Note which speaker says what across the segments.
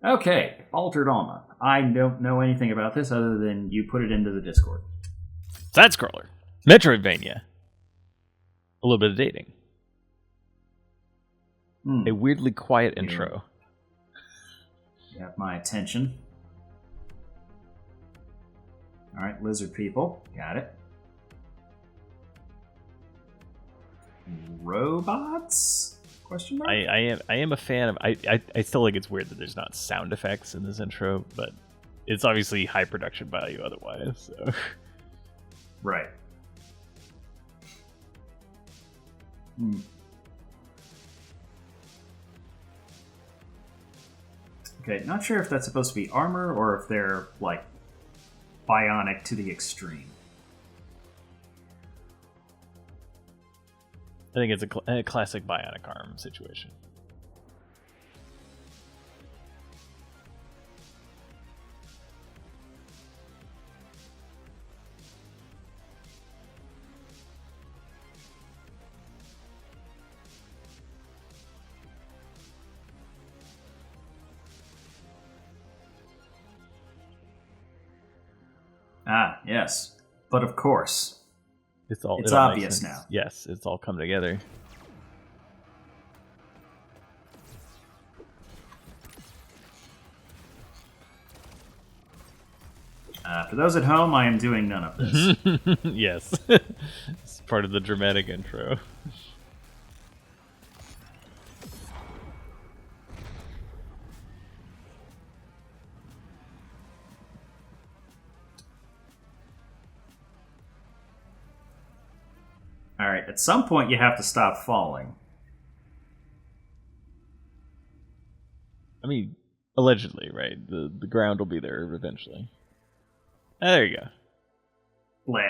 Speaker 1: Okay, Altered Alma. I don't know anything about this other than you put it into the Discord.
Speaker 2: Side scroller. Metroidvania. A little bit of dating. A weirdly quiet intro.
Speaker 1: You have my attention. Alright, lizard people. Got it. Robots? Question mark?
Speaker 2: I am a fan of... I still think it's weird that there's not sound effects in this intro, but it's obviously high production value otherwise, so...
Speaker 1: Right. Okay, not sure if that's supposed to be armor or if they're, like, bionic to the extreme.
Speaker 2: I think it's a classic bionic arm situation.
Speaker 1: Ah, yes. But of course.
Speaker 2: It's
Speaker 1: It's obvious now.
Speaker 2: Yes, it's all come together.
Speaker 1: For those at home, I am doing none of this.
Speaker 2: Yes. It's part of the dramatic intro.
Speaker 1: Alright, at some point you have to stop falling.
Speaker 2: I mean, allegedly, right? The ground will be there eventually. Ah, there you go.
Speaker 1: Blah.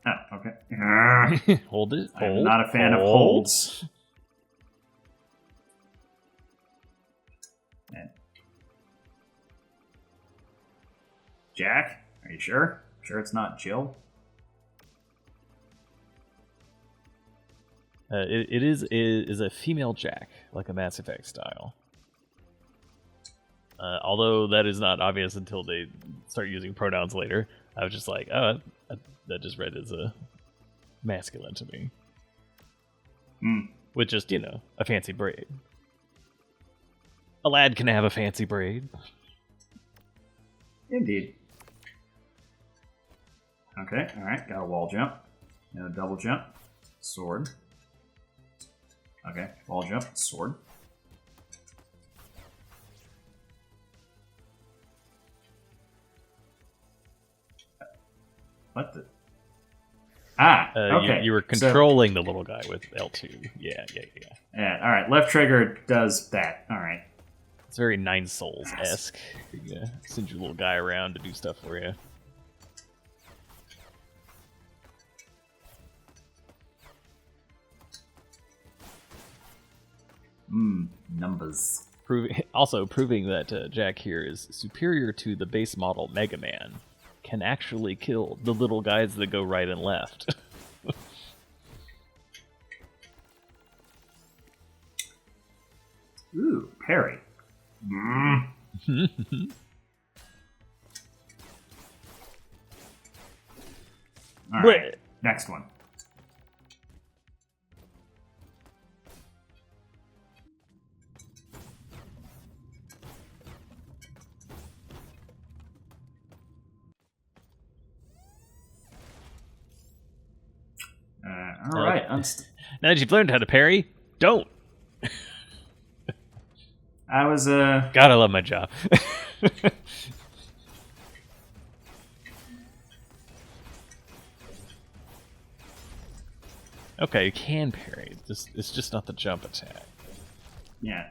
Speaker 1: Oh, okay.
Speaker 2: Hold it.
Speaker 1: I'm
Speaker 2: Hold.
Speaker 1: not a fan of holds. Jack, are you sure? Sure it's not Jill?
Speaker 2: It is a female Jack, like a Mass Effect style. Although that is not obvious until they start using pronouns later. I was just like, oh, that just read as a masculine to me. With just, a fancy braid. A lad can have a fancy braid.
Speaker 1: Indeed. Okay, alright, got a wall jump. And a double jump. Sword. Okay, wall jump, sword. What the? Ah, okay.
Speaker 2: You were controlling the little guy with L2. Yeah.
Speaker 1: Yeah, alright, left trigger does that. Alright.
Speaker 2: It's very Nine Souls-esque. You send your little guy around to do stuff for you.
Speaker 1: Numbers.
Speaker 2: Proving that Jack here is superior to the base model Mega Man. Can actually kill the little guys that go right and left.
Speaker 1: Ooh, parry. Alright, next one. Alright.
Speaker 2: Now that you've learned how to parry, don't.
Speaker 1: I was,
Speaker 2: God, I love my job. Okay, you can parry. It's just not the jump attack.
Speaker 1: Yeah.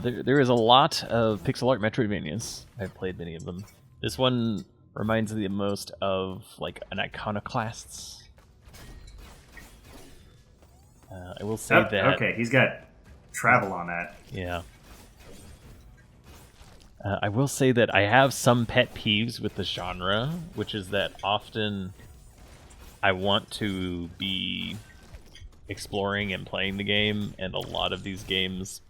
Speaker 2: There is a lot of pixel art Metroidvanias. I've played many of them. This one reminds me the most of like an Iconoclasts. I will say
Speaker 1: Oh,
Speaker 2: that.
Speaker 1: okay, he's got travel on that.
Speaker 2: Yeah. I will say that I have some pet peeves with the genre, which is that often I want to be exploring and playing the game, and a lot of these games,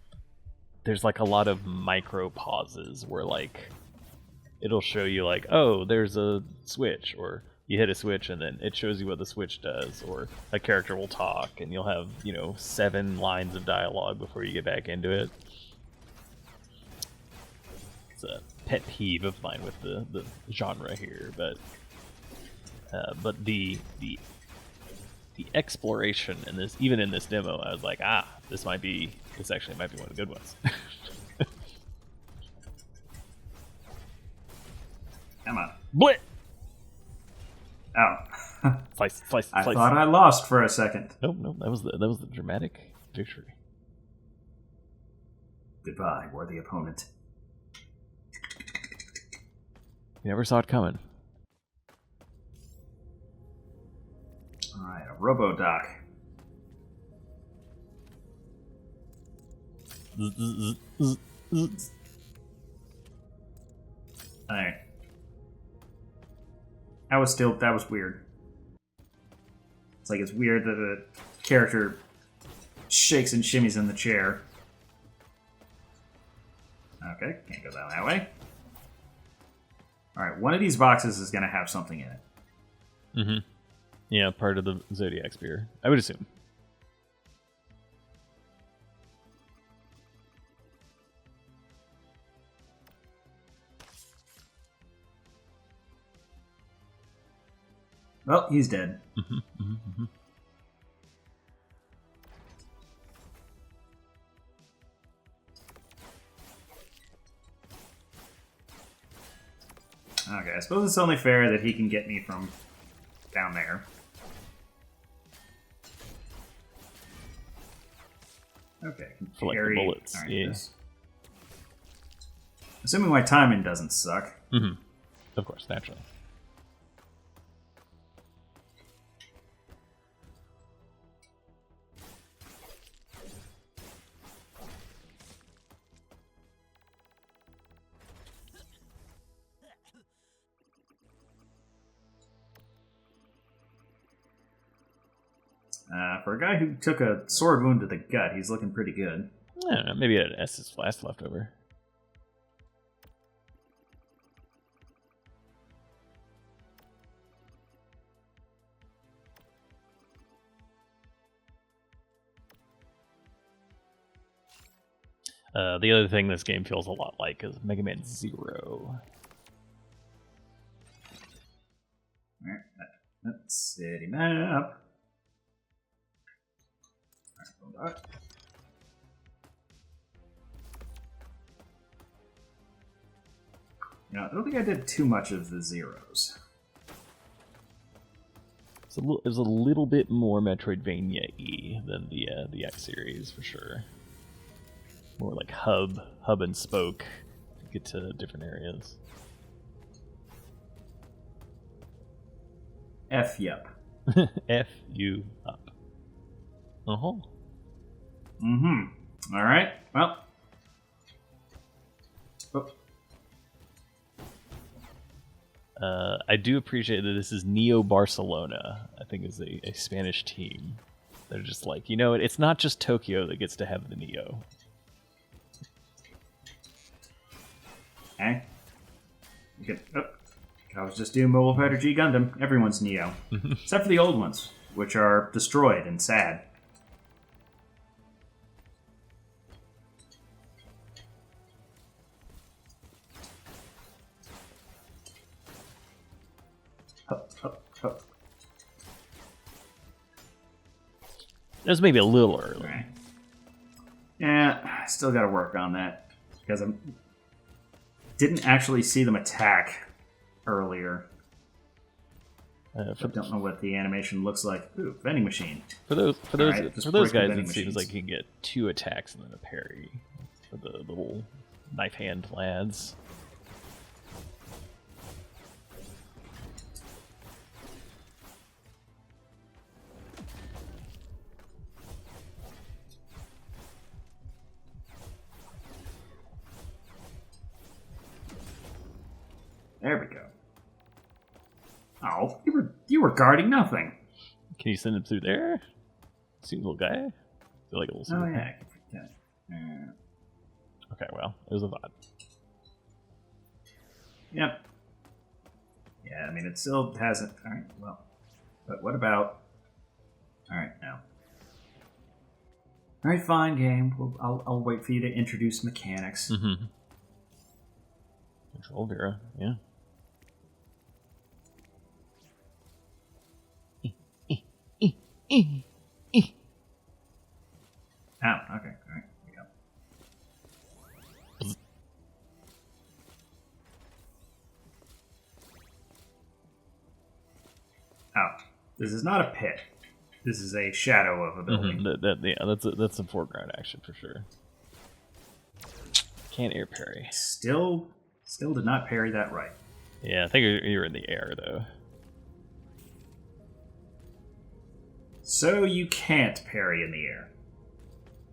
Speaker 2: there's like a lot of micro pauses where like it'll show you like, oh, there's a switch, or you hit a switch and then it shows you what the switch does, or a character will talk and you'll have 7 lines of dialogue before you get back into it. It's a pet peeve of mine with the genre here, but the exploration in this, even in this demo, I was like, this actually might be one of the good ones.
Speaker 1: Come on.
Speaker 2: Blit!
Speaker 1: Oh.
Speaker 2: Slice.
Speaker 1: I thought I lost for a second.
Speaker 2: Nope, that was the dramatic victory.
Speaker 1: Goodbye, worthy opponent.
Speaker 2: You never saw it coming.
Speaker 1: Alright, a Robodoc. Alright. That was weird. It's like it's weird that a character shakes and shimmies in the chair. Okay, can't go down that way. Alright, one of these boxes is going to have something in it.
Speaker 2: Mm-hmm. Yeah, part of the Zodiac Spear, I would assume.
Speaker 1: Well, he's dead. Okay, I suppose it's only fair that he can get me from down there. Okay,
Speaker 2: For like the bullets,
Speaker 1: All right,
Speaker 2: yeah.
Speaker 1: Assuming my timing doesn't suck.
Speaker 2: Mm-hmm. Of course, naturally.
Speaker 1: For a guy who took a sword wound to the gut, he's looking pretty good.
Speaker 2: I don't know, maybe an Estus Flask left over. The other thing this game feels a lot like is Mega Man Zero.
Speaker 1: Alright, let's set him up. Alright, I don't think I did too much of the Zeros.
Speaker 2: It was a little bit more Metroidvania-y than the X series for sure. More like hub and spoke to get to different areas.
Speaker 1: F yup.
Speaker 2: F you up. Uh-huh.
Speaker 1: Mm-hmm. Alright, well.
Speaker 2: I do appreciate that this is Neo Barcelona, I think is a Spanish team. They're just like, it's not just Tokyo that gets to have the Neo.
Speaker 1: Okay. I was just doing Mobile Fighter G Gundam. Everyone's Neo. Except for the old ones, which are destroyed and sad. Hup.
Speaker 2: It was maybe a little early.
Speaker 1: Right. Yeah, I still got to work on that because I didn't actually see them attack earlier. I don't know what the animation looks like. Ooh, vending machine.
Speaker 2: For those guys, it
Speaker 1: machines.
Speaker 2: seems like you can get 2 attacks and then a parry for the little knife hand lads.
Speaker 1: There we go. Oh, you were guarding nothing.
Speaker 2: Can you send him through there? Seems little guy. Feel like a little.
Speaker 1: Oh yeah.
Speaker 2: Okay, well, it was a thought.
Speaker 1: Yep. Yeah, I mean it still hasn't. All right. Well, but what about? All right, now. All right, fine, game. I'll wait for you to introduce mechanics.
Speaker 2: Mm-hmm. Control Vera, yeah.
Speaker 1: Oh, okay. All right. Here we go. Oh, this is not a pit. This is a shadow of a building.
Speaker 2: Mm-hmm. That's some foreground action for sure. Can't air parry.
Speaker 1: Still did not parry that right.
Speaker 2: Yeah, I think you're in the air though.
Speaker 1: So you can't parry in the air.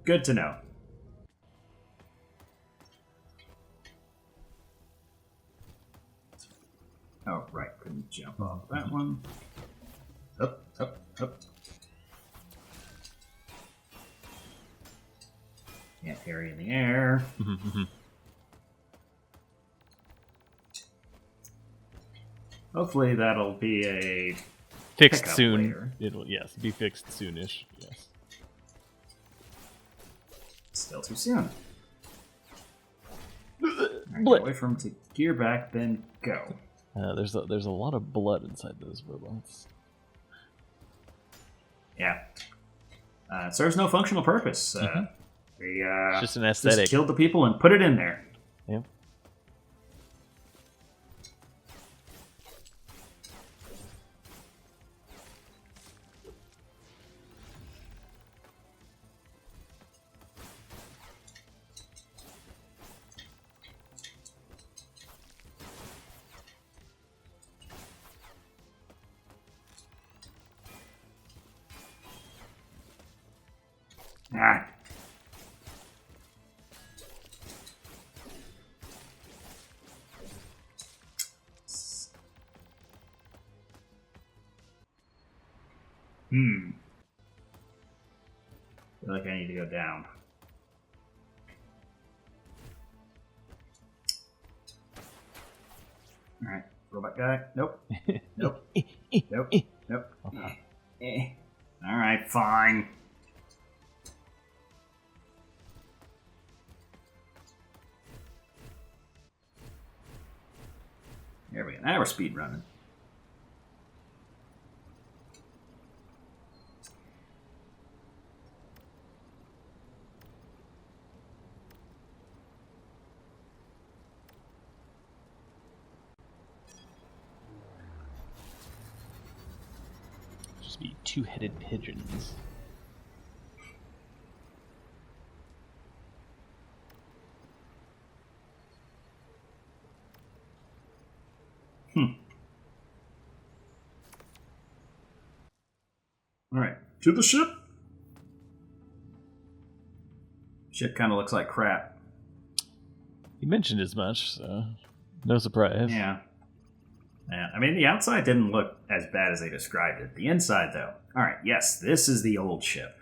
Speaker 1: Good to know. Oh, right. Couldn't jump off that one. Up. Can't parry in the air.
Speaker 2: Mm-hmm.
Speaker 1: Hopefully that'll be a
Speaker 2: Fixed
Speaker 1: pickup
Speaker 2: soon.
Speaker 1: later.
Speaker 2: It'll be fixed soonish. Yes.
Speaker 1: Still too soon. Right,
Speaker 2: Blip.
Speaker 1: away from to gear back, then go.
Speaker 2: There's a lot of blood inside those robots.
Speaker 1: Yeah. It serves no functional purpose. We
Speaker 2: It's just an aesthetic.
Speaker 1: just killed the people and put it in there.
Speaker 2: Yep.
Speaker 1: Ah. Feel like I need to go down. Alright, robot guy. Nope. Nope. Nope. Nope. Alright, fine. There we go. Now we're speed running.
Speaker 2: Just be two-headed pigeons.
Speaker 1: Alright, to the ship. Ship kind of looks like crap.
Speaker 2: You mentioned as much, so no surprise.
Speaker 1: Yeah. Yeah, I mean, the outside didn't look as bad as they described it. The inside, though. Alright, yes, this is the old ship.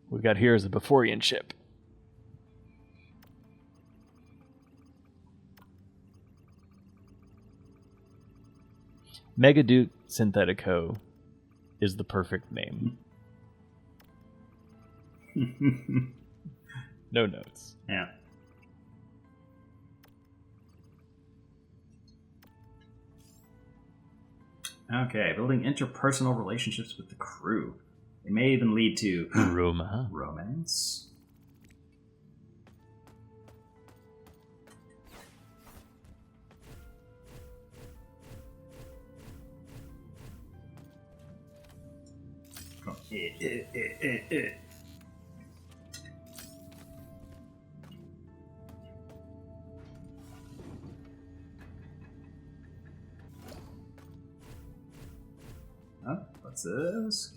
Speaker 2: What we got here is a Beforian ship. Megaduke Synthetico is the perfect name. No notes.
Speaker 1: Yeah. Okay, building interpersonal relationships with the crew. They may even lead to
Speaker 2: Roma.
Speaker 1: romance. What's this?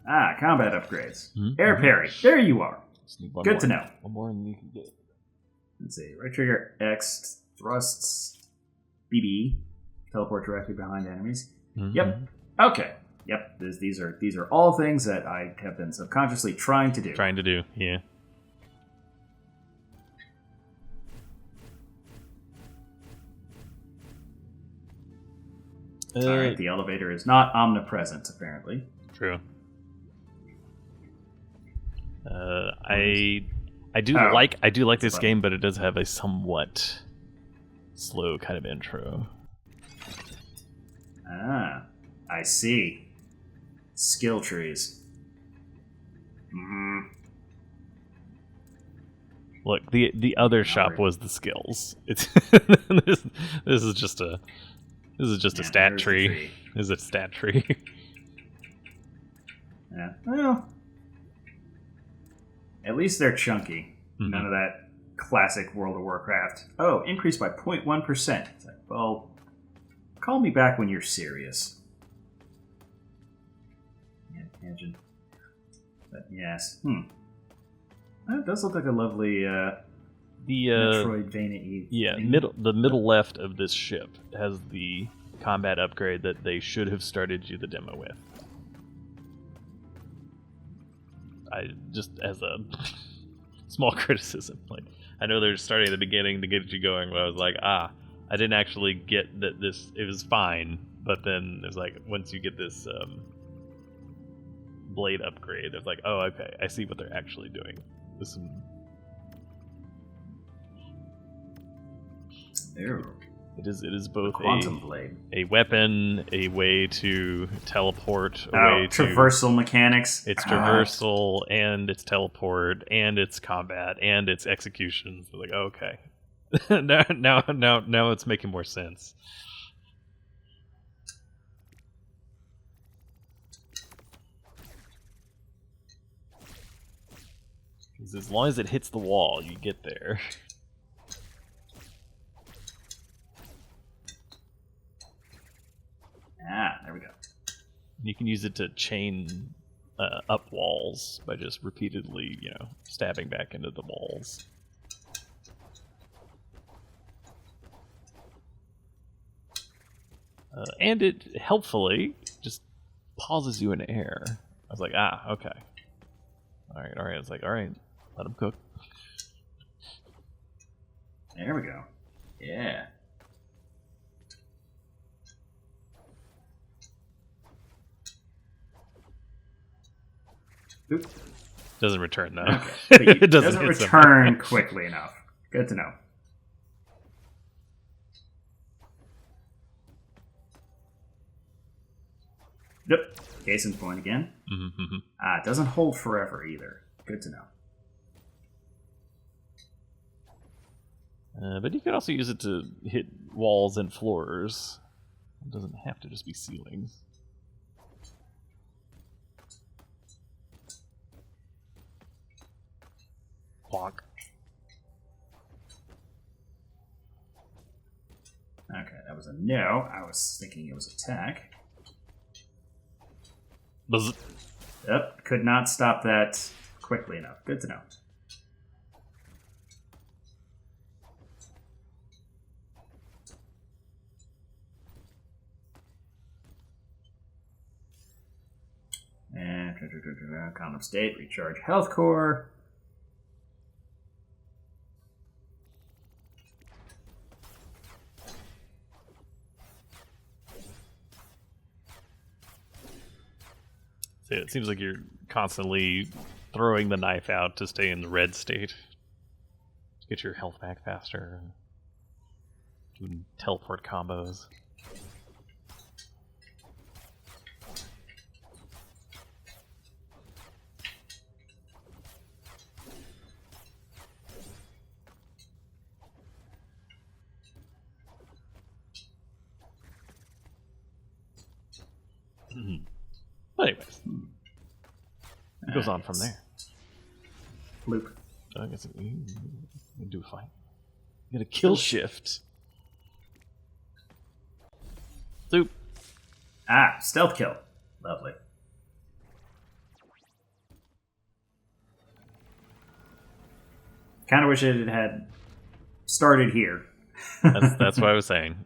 Speaker 1: Ah, combat upgrades.
Speaker 2: Mhm.
Speaker 1: Air parry. There you are.
Speaker 2: Just need one
Speaker 1: Good
Speaker 2: more.
Speaker 1: to know.
Speaker 2: One more and you can get it.
Speaker 1: Let's see. Right trigger X thrusts BB. Teleport directly behind enemies.
Speaker 2: Mhm.
Speaker 1: Yep. Okay. Yep. These are all things that I have been subconsciously trying to do.
Speaker 2: Trying to do, yeah.
Speaker 1: Alright, the elevator is not omnipresent, apparently.
Speaker 2: True. I do
Speaker 1: Oh.
Speaker 2: like this
Speaker 1: Fun.
Speaker 2: game, but it does have a somewhat slow kind of intro.
Speaker 1: Ah, I see. Skill trees.
Speaker 2: Look, the other shop
Speaker 1: Alright.
Speaker 2: was the skills. It's this is just a stat
Speaker 1: there's the
Speaker 2: tree. This is a stat tree.
Speaker 1: Yeah. Well, at least they're chunky.
Speaker 2: Mhm.
Speaker 1: None of that classic World of Warcraft. Oh, increased by 0.1%. It's like, well, call me back when you're serious. Yeah, tangent. But yes. That does look like a lovely
Speaker 2: The
Speaker 1: Metroidvania.
Speaker 2: yeah, the middle left of this ship has the combat upgrade that they should have started you the demo with. I just as a small criticism, like I know they're starting at the beginning to get you going, but I was like, I didn't actually get that this. It was fine, but then it's like once you get this blade upgrade, it's like, oh, okay, I see what they're actually doing. This
Speaker 1: Ew.
Speaker 2: it is both
Speaker 1: Quantum Blade.
Speaker 2: a weapon, a way to teleport, a
Speaker 1: Oh,
Speaker 2: way to
Speaker 1: traversal mechanics.
Speaker 2: it's traversal and it's teleport and it's combat and it's execution. So like, okay, now it's making more sense. 'Cause as long as it hits the wall, you get there.
Speaker 1: There we go.
Speaker 2: You can use it to chain up walls by just repeatedly, stabbing back into the walls. And it helpfully just pauses you in air. I was like, okay. Alright. I was like, alright, let him cook.
Speaker 1: There we go. Yeah. Oop.
Speaker 2: Doesn't return though.
Speaker 1: Okay. But
Speaker 2: It
Speaker 1: it
Speaker 2: doesn't
Speaker 1: doesn't
Speaker 2: hit
Speaker 1: return quickly enough. Good to know. Yep. Case in point again.
Speaker 2: Mm-hmm.
Speaker 1: It doesn't hold forever either. Good to know.
Speaker 2: But you could also use it to hit walls and floors. It doesn't have to just be ceilings. Bonk.
Speaker 1: Okay, that was a no. I was thinking it was attack.
Speaker 2: Buzz.
Speaker 1: Yep, could not stop that quickly enough. Good to know. And common state, recharge health core.
Speaker 2: So it seems like you're constantly throwing the knife out to stay in the red state. To get your health back faster. Doing teleport combos. But anyways, it goes on from there.
Speaker 1: Loop.
Speaker 2: So I guess we do a fight. You get a kill shift. Soup.
Speaker 1: Ah, stealth kill. Lovely. Kind of wish it had started here.
Speaker 2: That's what I was saying.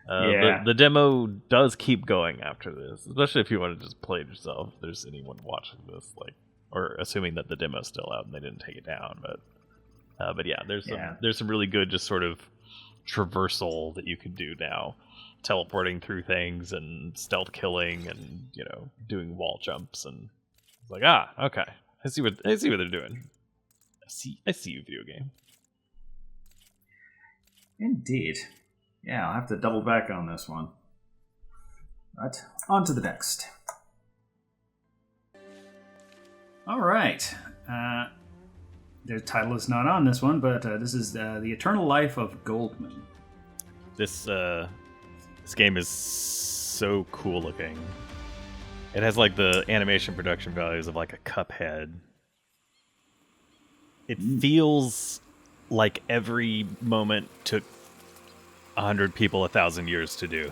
Speaker 1: Yeah.
Speaker 2: The demo does keep going after this, especially if you want to just play it yourself. If there's anyone watching this, like, or assuming that the demo's still out and they didn't take it down, but yeah, there's some really good just sort of traversal that you can do now, teleporting through things and stealth killing and doing wall jumps, and it's like, okay, I see what they're doing. I see you, video game.
Speaker 1: Indeed. Yeah, I'll have to double back on this one. But on to the next. All right. The title is not on this one, but this is The Eternal Life of Goldman.
Speaker 2: This game is so cool looking. It has like the animation production values of like a Cuphead. It feels like every moment took 100 people 1,000 years to do.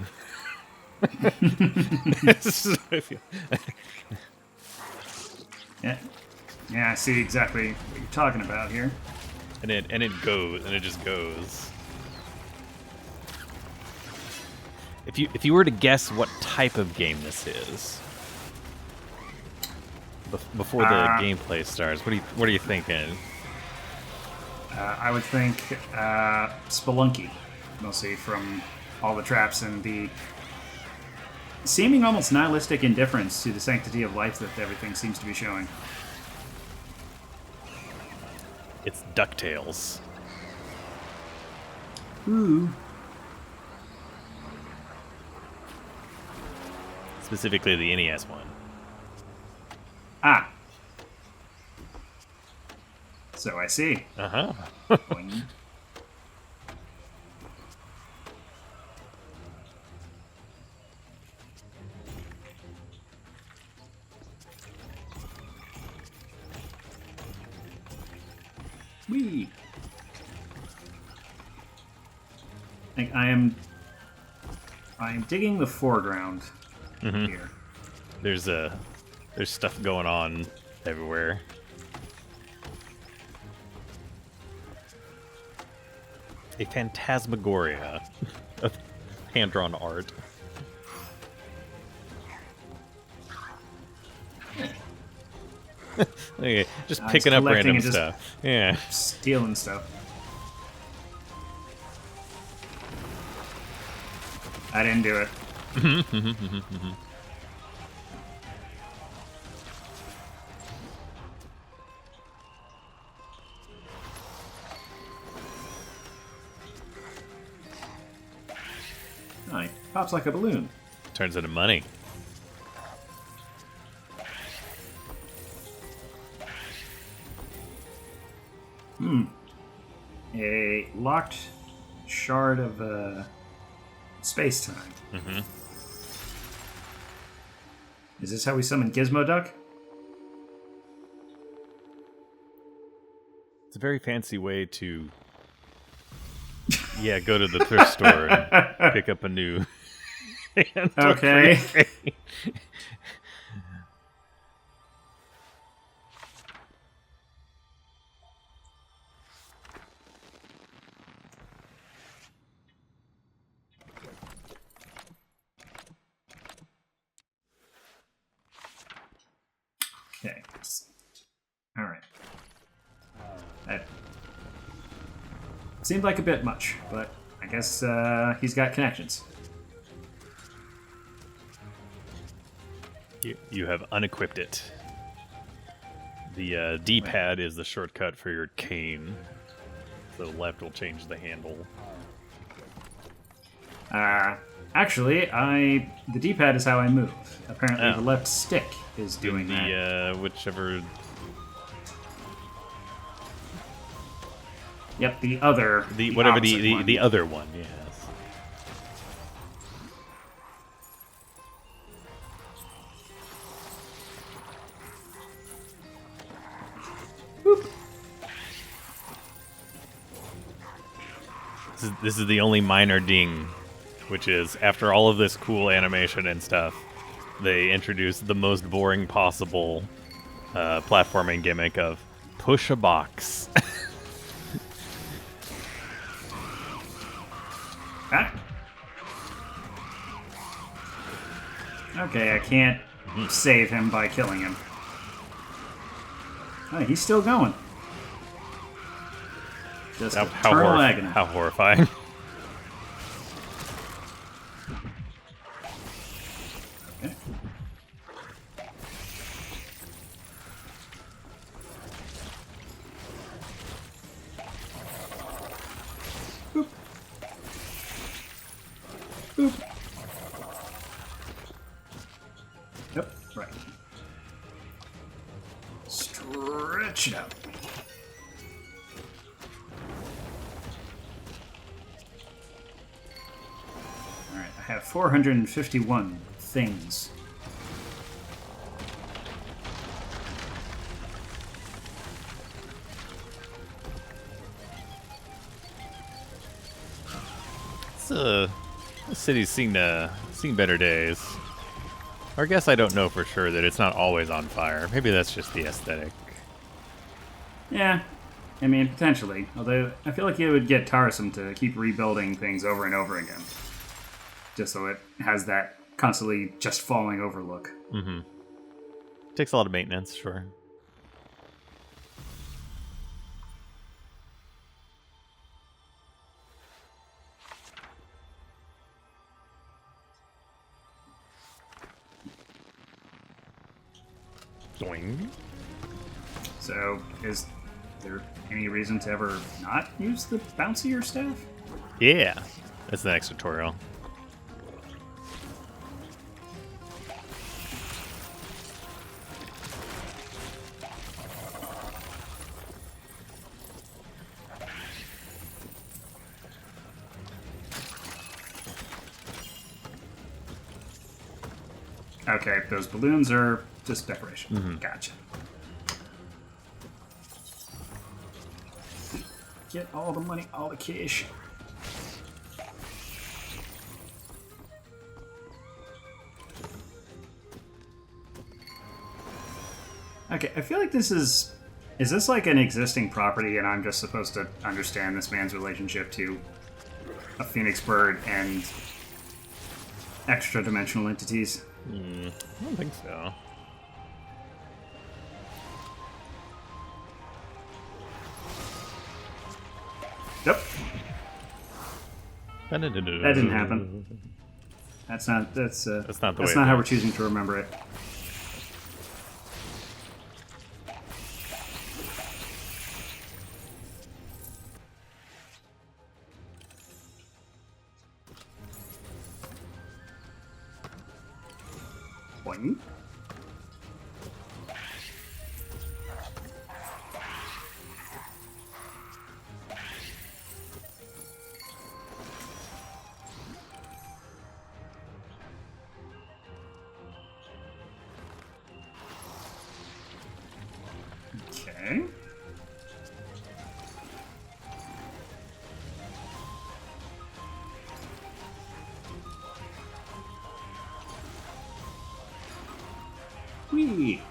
Speaker 1: Yeah, I see exactly what you're talking about here.
Speaker 2: And it just goes. If you were to guess what type of game this is before the gameplay starts, what are you thinking?
Speaker 1: I would think Spelunky, mostly from all the traps and the seeming almost nihilistic indifference to the sanctity of life that everything seems to be showing.
Speaker 2: It's DuckTales.
Speaker 1: Ooh.
Speaker 2: Specifically the NES one.
Speaker 1: Ah. So I see.
Speaker 2: Uh-huh.
Speaker 1: Whee! I think I am digging the foreground here.
Speaker 2: There's stuff going on everywhere. A phantasmagoria of hand-drawn art. Okay, just picking up random stuff. Yeah.
Speaker 1: Stealing stuff. I didn't do it. Oh, he pops like a balloon.
Speaker 2: Turns into money.
Speaker 1: A locked shard of space-time.
Speaker 2: Mm-hmm.
Speaker 1: Is this how we summon Gizmo Duck?
Speaker 2: It's a very fancy way to go to the thrift store and pick up a new
Speaker 1: Okay. Okay. All right. That seemed like a bit much, but I guess he's got connections.
Speaker 2: You have unequipped it. The D-pad is the shortcut for your cane. The left will change the handle.
Speaker 1: Actually, the D-pad is how I move. Apparently, the left stick is doing that.
Speaker 2: Whichever.
Speaker 1: Yep, the other.
Speaker 2: The other one, yes. This is the only minor ding which is after all of this cool animation and stuff, they introduced the most boring possible platforming gimmick of push a box.
Speaker 1: Ah. Okay, I can't save him by killing him. Oh, he's still going. Just eternal agony.
Speaker 2: How horrifying.
Speaker 1: Okay. Boop. Boop. Yep, right. Stretch it out. Alright, I have 451 things.
Speaker 2: This city's seen better days. Or I guess I don't know for sure that it's not always on fire. Maybe that's just the aesthetic.
Speaker 1: Yeah, I mean, potentially. Although, I feel like it would get tiresome to keep rebuilding things over and over again. Just so it has that constantly just falling over look.
Speaker 2: Mm-hmm. Takes a lot of maintenance, sure. Doing.
Speaker 1: So, is there any reason to ever not use the bouncier staff?
Speaker 2: Yeah, that's the next tutorial.
Speaker 1: Okay, those balloons are just decoration.
Speaker 2: Mm-hmm.
Speaker 1: Gotcha. Get all the money, all the cash. Okay, I feel like this is... Is this like an existing property and I'm just supposed to understand this man's relationship to a phoenix bird and extra-dimensional entities?
Speaker 2: I don't think so.
Speaker 1: Yep.
Speaker 2: That
Speaker 1: didn't happen. That's not
Speaker 2: not the
Speaker 1: that's
Speaker 2: way
Speaker 1: not
Speaker 2: it
Speaker 1: how we're
Speaker 2: goes.
Speaker 1: choosing to remember it. Boing. Okay. Whee!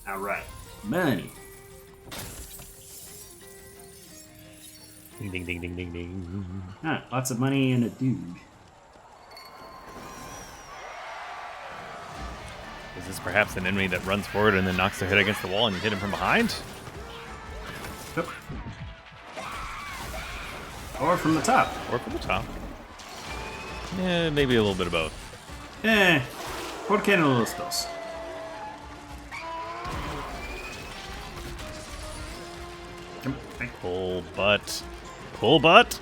Speaker 1: All right, money.
Speaker 2: Ding ding ding ding ding ding.
Speaker 1: Ah, lots of money and a dude.
Speaker 2: Is this perhaps an enemy that runs forward and then knocks their head against the wall and you hit him from behind?
Speaker 1: Yep. Or from the top.
Speaker 2: Or from the top? Yeah, maybe a little bit of both.
Speaker 1: ¿Por qué no los dos? Come on,
Speaker 2: Pull butt. Pull butt?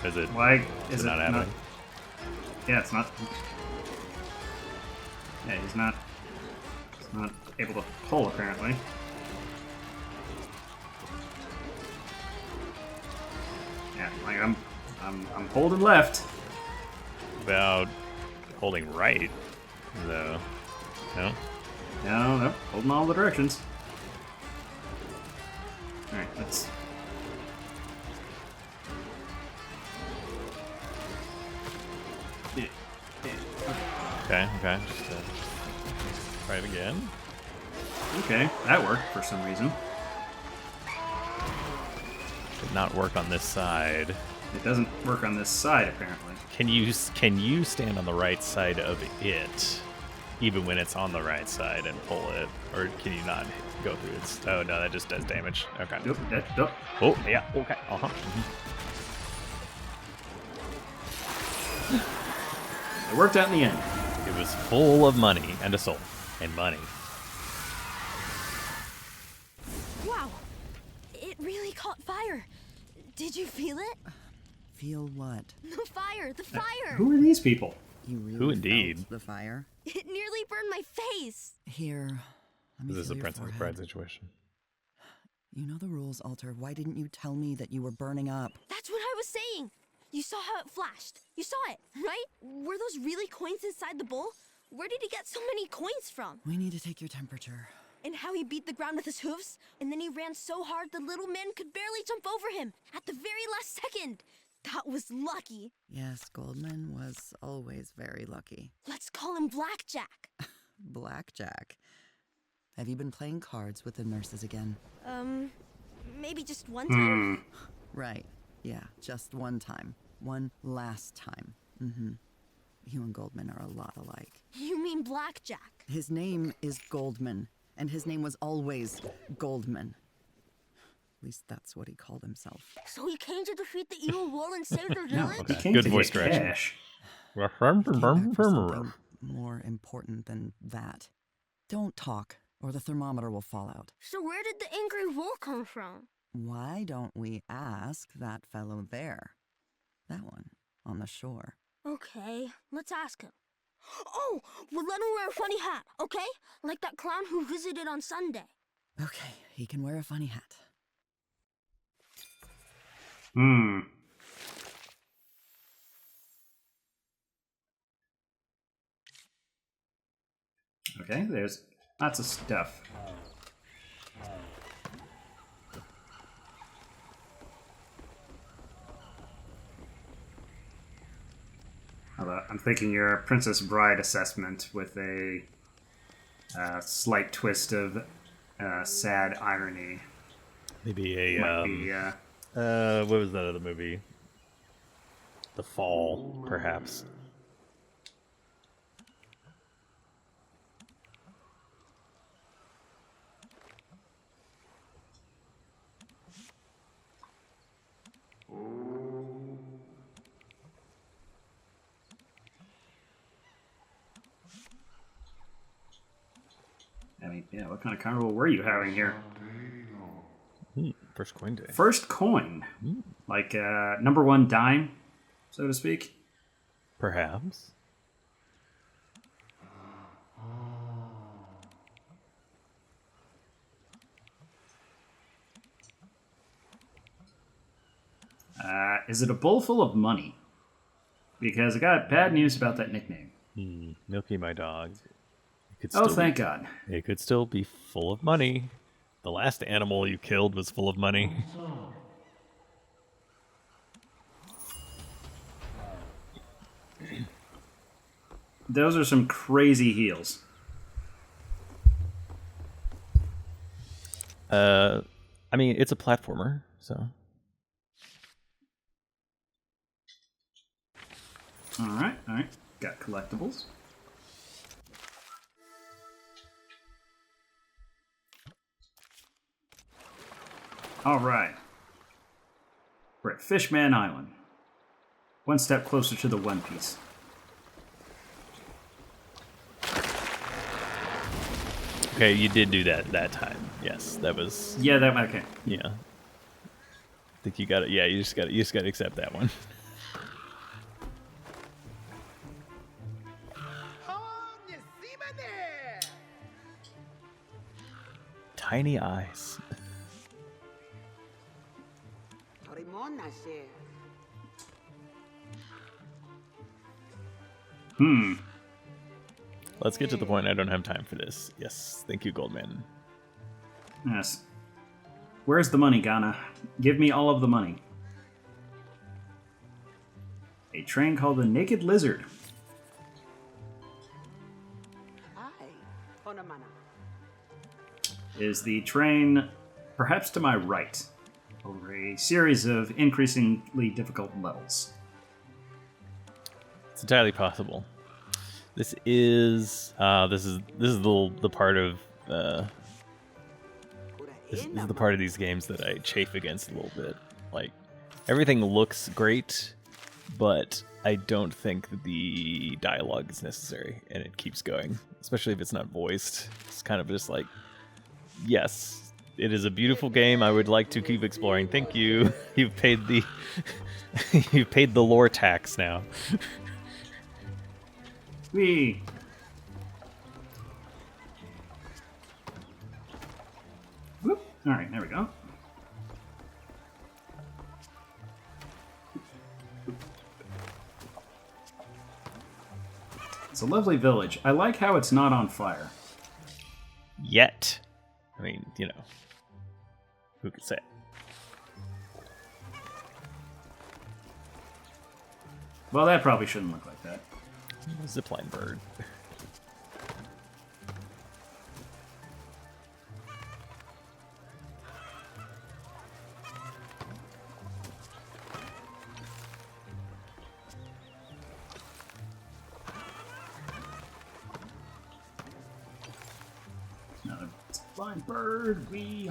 Speaker 2: Is it?
Speaker 1: why is it
Speaker 2: not happening?
Speaker 1: Yeah, it's not. Yeah, he's not able to pull apparently. Yeah, like I'm holding left.
Speaker 2: About holding right, though. No?
Speaker 1: No, holding all the directions. All right, let's
Speaker 2: Okay. Just try it again.
Speaker 1: Okay, that worked for some reason.
Speaker 2: Did not work on this side.
Speaker 1: It doesn't work on this side, apparently.
Speaker 2: Can you stand on the right side of it, even when it's on the right side, and pull it, or can you not go through it? Oh no, that just does damage. Okay.
Speaker 1: Yep.
Speaker 2: Oh yeah. Okay.
Speaker 1: It worked out in the end.
Speaker 2: It was full of money and a soul and money.
Speaker 3: Wow, it really caught fire. Did you feel it?
Speaker 4: Feel what?
Speaker 3: The fire!
Speaker 1: Who are these people?
Speaker 4: You really
Speaker 2: Who indeed?
Speaker 4: felt the fire?
Speaker 3: It nearly burned my face.
Speaker 4: Here, let me
Speaker 2: This is
Speaker 4: feel
Speaker 2: a
Speaker 4: your
Speaker 2: Princess
Speaker 4: forehead.
Speaker 2: Bride situation.
Speaker 4: You know the rules, Alter. Why didn't you tell me that you were burning up?
Speaker 3: That's what I was saying. You saw how it flashed. You saw it, right? Were those really coins inside the bowl? Where did he get so many coins from?
Speaker 4: We need to take your temperature.
Speaker 3: And how he beat the ground with his hooves? And then he ran so hard the little man could barely jump over him at the very last second. That was lucky.
Speaker 4: Yes, Goldman was always very lucky.
Speaker 3: Let's call him Blackjack.
Speaker 4: Blackjack. Have you been playing cards with the nurses again?
Speaker 3: Maybe just one time.
Speaker 4: Right. Yeah, just one time. One last time. Mm-hmm. You and Goldman are a lot alike.
Speaker 3: You mean Blackjack?
Speaker 4: His name is Goldman, and his name was always Goldman. At least that's what he called himself.
Speaker 3: So he came to defeat the evil world and save the
Speaker 1: No,
Speaker 3: village?
Speaker 1: he came
Speaker 2: Good
Speaker 1: to
Speaker 2: voice
Speaker 1: get
Speaker 2: direction.
Speaker 1: cash.
Speaker 4: He came back for something more important than that. Don't talk, or the thermometer will fall out.
Speaker 3: So where did the angry wolf come from?
Speaker 4: Why don't we ask that fellow there? That one, on the shore.
Speaker 3: Okay, let's ask him. Oh, we'll let him wear a funny hat, okay? Like that clown who visited on Sunday.
Speaker 4: Okay, he can wear a funny hat.
Speaker 1: Okay, there's lots of stuff. I'm thinking your Princess Bride assessment with a slight twist of sad irony.
Speaker 2: Maybe a
Speaker 1: Might be,
Speaker 2: what was that other movie? The Fall, perhaps.
Speaker 1: I mean, yeah, what kind of carnival were you having here?
Speaker 2: First coin day.
Speaker 1: First coin. Like number one dime, so to speak.
Speaker 2: Perhaps.
Speaker 1: Is it a bowl full of money? Because I got bad news about that nickname.
Speaker 2: Milky, my dog. It could
Speaker 1: Oh,
Speaker 2: still
Speaker 1: thank God.
Speaker 2: It could still be full of money. The last animal you killed was full of money.
Speaker 1: Those are some crazy heels.
Speaker 2: I mean, it's a platformer, so.
Speaker 1: All right. Got collectibles. All right. We're at Fishman Island. One step closer to the One Piece.
Speaker 2: Okay, you did do that time. Yes, that was.
Speaker 1: Yeah, that okay.
Speaker 2: Yeah. I think you got it. Yeah, you just got to accept that one. Tiny eyes. Let's get to the point. I don't have time for this. Yes, thank you, Goldman.
Speaker 1: Yes. Where's the money, Ghana? Give me all of the money. A train called the Naked Lizard. is the train perhaps to my right over a series of increasingly difficult levels.
Speaker 2: It's entirely possible. This is the part of this is the part of these games that I chafe against a little bit. Like, everything looks great, but I don't think that the dialogue is necessary, and it keeps going, especially if it's not voiced. It's kind of just like, yes, it is a beautiful game. I would like to keep exploring. Thank you. You've paid the you've paid the lore tax now.
Speaker 1: Whee! Whoop. All right, there we go. It's a lovely village. I like how it's not on fire.
Speaker 2: Yet. I mean, you know, who could say it?
Speaker 1: Well, that probably shouldn't look like that.
Speaker 2: Zipline bird.
Speaker 1: Another zipline bird. We.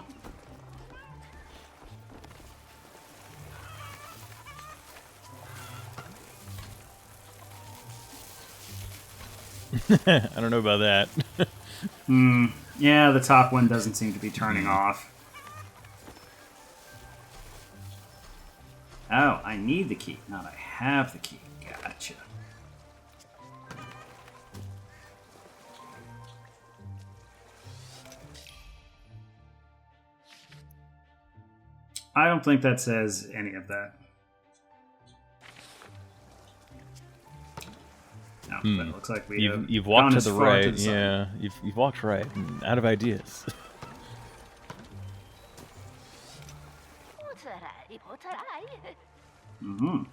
Speaker 2: I don't know about that.
Speaker 1: Yeah, the top one doesn't seem to be turning off. Oh, I need the key, not I have the key. Gotcha. I don't think that says any of that. No, but it looks like
Speaker 2: You've walked
Speaker 1: gone
Speaker 2: to
Speaker 1: as
Speaker 2: the
Speaker 1: far
Speaker 2: right.
Speaker 1: to the side.
Speaker 2: Yeah, you've walked right. And out of ideas.
Speaker 1: Mm-hmm.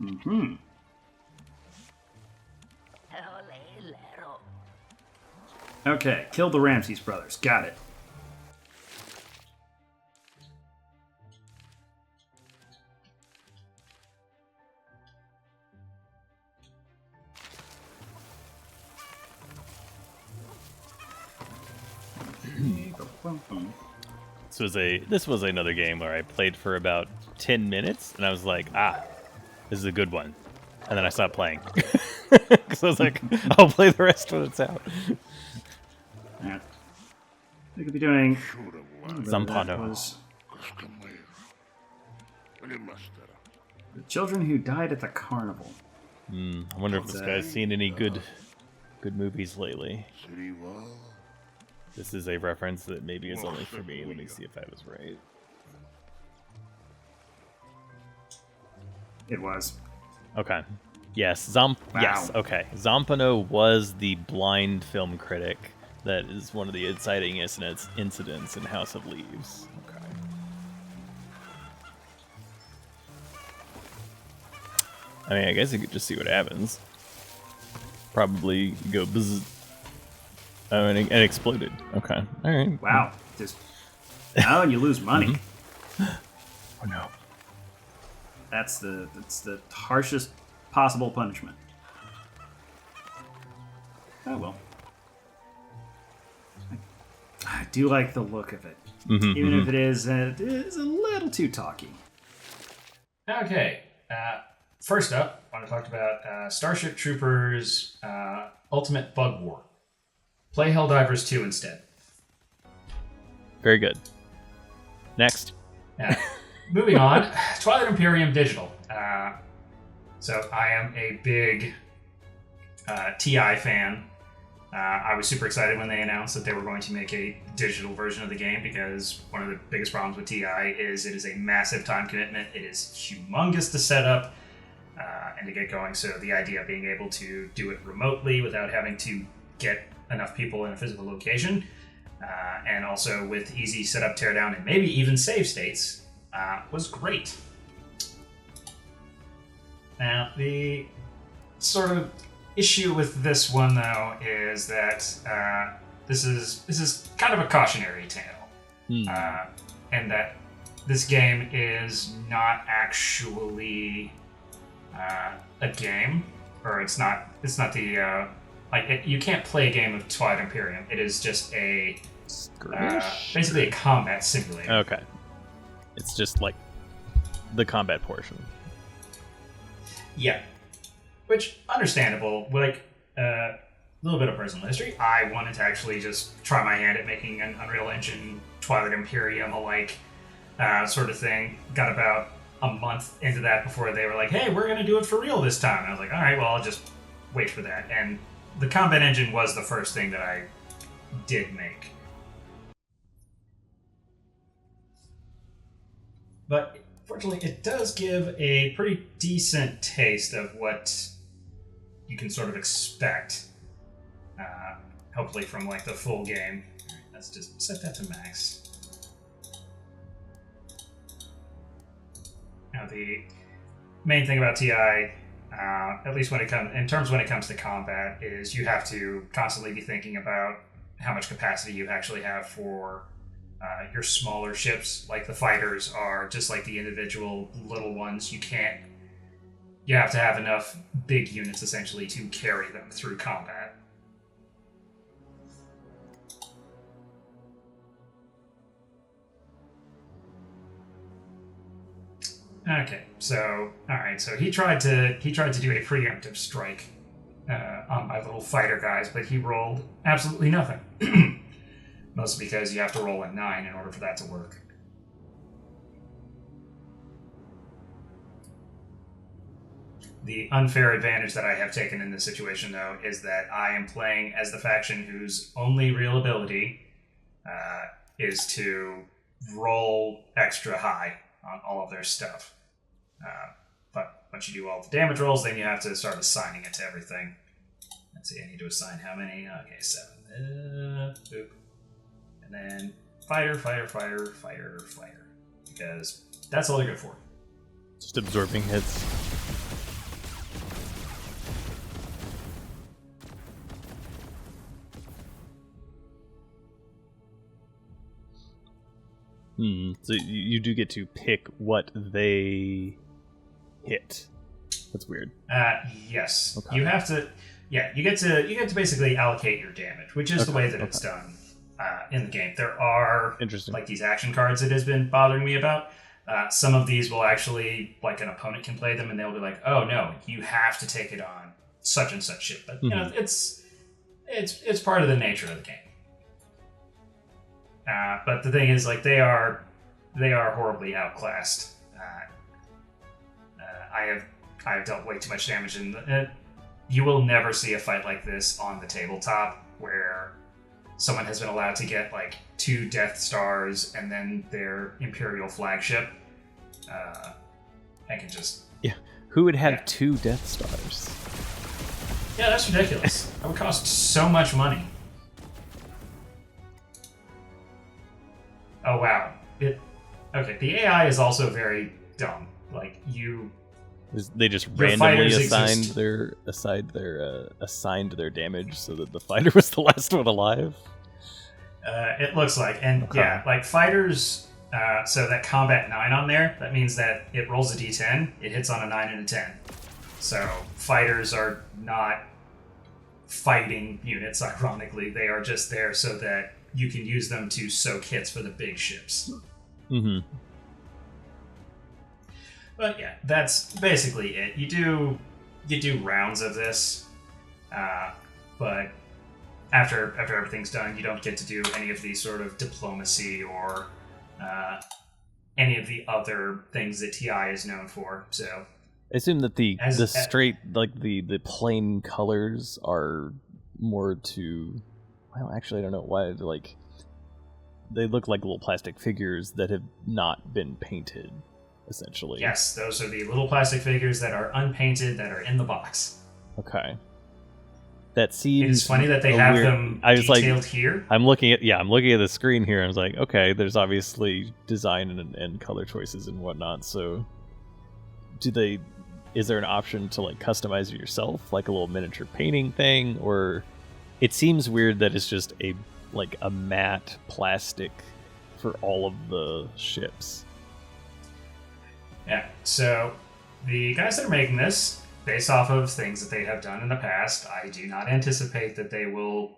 Speaker 1: Mm-hmm. Okay, kill the Ramses brothers. Got it.
Speaker 2: This was another game where I played for about 10 minutes, and I was like, this is a good one. And then I stopped playing. Because I was like, I'll play the rest when it's out.
Speaker 1: Yeah. We could be doing
Speaker 2: Zampano.
Speaker 1: Was the children who died at the carnival.
Speaker 2: I wonder if this guy's seen any good movies lately. This is a reference that maybe is only for me. Let me see if I was right.
Speaker 1: It was.
Speaker 2: Okay. Yes,
Speaker 1: Wow.
Speaker 2: Yes, okay. Zampano was the blind film critic that is one of the inciting incidents in House of Leaves. Okay. I mean, I guess you could just see what happens. Probably go buzz. Oh, and it exploded. Okay. All right.
Speaker 1: Wow. Just now you lose money.
Speaker 2: Oh no.
Speaker 1: That's the harshest possible punishment. Oh well. I do like the look of it, even if it is a little too talky.
Speaker 5: Okay. First up, I want to talk about Starship Troopers Ultimate Bug War. Play Helldivers 2 instead.
Speaker 2: Very good. Next.
Speaker 5: Moving on, Twilight Imperium Digital. So I am a big TI fan, I was super excited when they announced that they were going to make a digital version of the game, because one of the biggest problems with TI is it is a massive time commitment. It is humongous to set up and to get going. So the idea of being able to do it remotely without having to get enough people in a physical location, and also with easy setup, teardown, and maybe even save states, was great. Now, the sort of issue with this one, though, is that this is kind of a cautionary tale, and that this game is not actually a game, or it's not the you can't play a game of Twilight Imperium. It is just a basically a combat simulator.
Speaker 2: Okay, it's just like the combat portion.
Speaker 5: Yeah. Which, understandable. Like, a little bit of personal history. I wanted to actually just try my hand at making an Unreal Engine Twilight Imperium-alike sort of thing. Got about a month into that before they were like, hey, we're going to do it for real this time. And I was like, all right, well, I'll just wait for that. And the combat engine was the first thing that I did make. But fortunately, it does give a pretty decent taste of what you can sort of expect, hopefully from like the full game. All right, let's just set that to max. Now, the main thing about TI, at least when it comes to combat, is you have to constantly be thinking about how much capacity you actually have for your smaller ships. Like the fighters are just like the individual little ones. You have to have enough big units essentially to carry them through combat. Okay, so alright, so he tried to do a preemptive strike on my little fighter guys, but he rolled absolutely nothing. Mostly because you have to roll a 9 in order for that to work. The unfair advantage that I have taken in this situation, though, is that I am playing as the faction whose only real ability is to roll extra high on all of their stuff. But once you do all the damage rolls, then you have to start assigning it to everything. Let's see, I need to assign how many? Okay, 7. Boop. And then fighter, because that's all they're good for.
Speaker 2: Just absorbing hits. So you do get to pick what they hit. That's weird.
Speaker 5: Yes.
Speaker 2: Okay.
Speaker 5: You have to. Yeah, you get to basically allocate your damage, which is the way that it's done in the game. There are like these action cards that has been bothering me about. Some of these will actually, like, an opponent can play them and they'll be like, oh no, you have to take it on such and such shit. But you know, it's part of the nature of the game. But the thing is, like, they are horribly outclassed. I have dealt way too much damage, and you will never see a fight like this on the tabletop where someone has been allowed to get like 2 Death Stars and then their Imperial flagship. I can just
Speaker 2: Who would have 2 Death Stars?
Speaker 5: Yeah, that's ridiculous. That would cost so much money. Oh wow. Okay, the AI is also very dumb. Like,
Speaker 2: they just
Speaker 5: your
Speaker 2: randomly
Speaker 5: fighters
Speaker 2: assigned their damage so that the fighter was the last one alive.
Speaker 5: It looks like, and
Speaker 2: Okay.
Speaker 5: yeah, like fighters. So that combat 9 on there, that means that it rolls a d10, it hits on a 9 and a 10. So fighters are not fighting units, ironically. They are just there so that you can use them to soak hits for the big ships.
Speaker 2: Mm-hmm.
Speaker 5: But yeah, that's basically it. You do rounds of this, but after everything's done, you don't get to do any of the sort of diplomacy or any of the other things that TI is known for. So
Speaker 2: I assume that the straight, like the plain colors are more to, well, actually, I don't know why. Like, they look like little plastic figures that have not been painted, essentially.
Speaker 5: Yes, those are the little plastic figures that are unpainted that are in the box.
Speaker 2: Okay. That seems.
Speaker 5: It's funny that they have
Speaker 2: weird.
Speaker 5: them
Speaker 2: I was
Speaker 5: detailed here.
Speaker 2: I'm looking at the screen here. And I was like, okay, there's obviously design and color choices and whatnot. So, is there an option to like customize it yourself, like a little miniature painting thing, or it seems weird that it's just a matte plastic for all of the ships.
Speaker 5: Yeah, so the guys that are making this, based off of things that they have done in the past, I do not anticipate that they will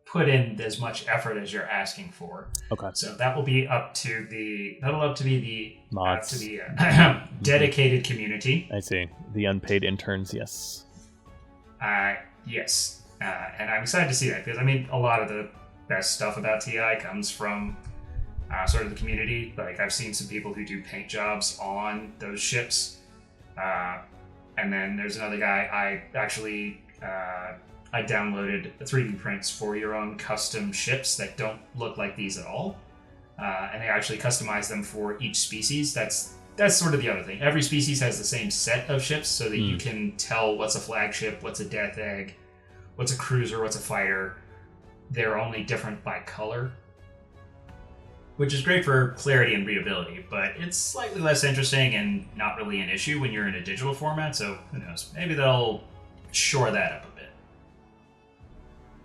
Speaker 5: put in as much effort as you're asking for.
Speaker 2: Okay.
Speaker 5: So that will be up to the
Speaker 2: mods,
Speaker 5: to the dedicated community.
Speaker 2: I see. The unpaid interns, yes.
Speaker 5: Yes, and I'm excited to see that because I mean a lot of the best stuff about TI comes from sort of the community. Like I've seen some people who do paint jobs on those ships, and then there's another guy. I downloaded 3D prints for your own custom ships that don't look like these at all, and they actually customize them for each species. That's sort of the other thing. Every species has the same set of ships, so that you can tell what's a flagship, what's a death egg, what's a cruiser, what's a fighter. They're only different by color, which is great for clarity and readability, but it's slightly less interesting and not really an issue when you're in a digital format, so who knows? Maybe they'll shore that up a bit.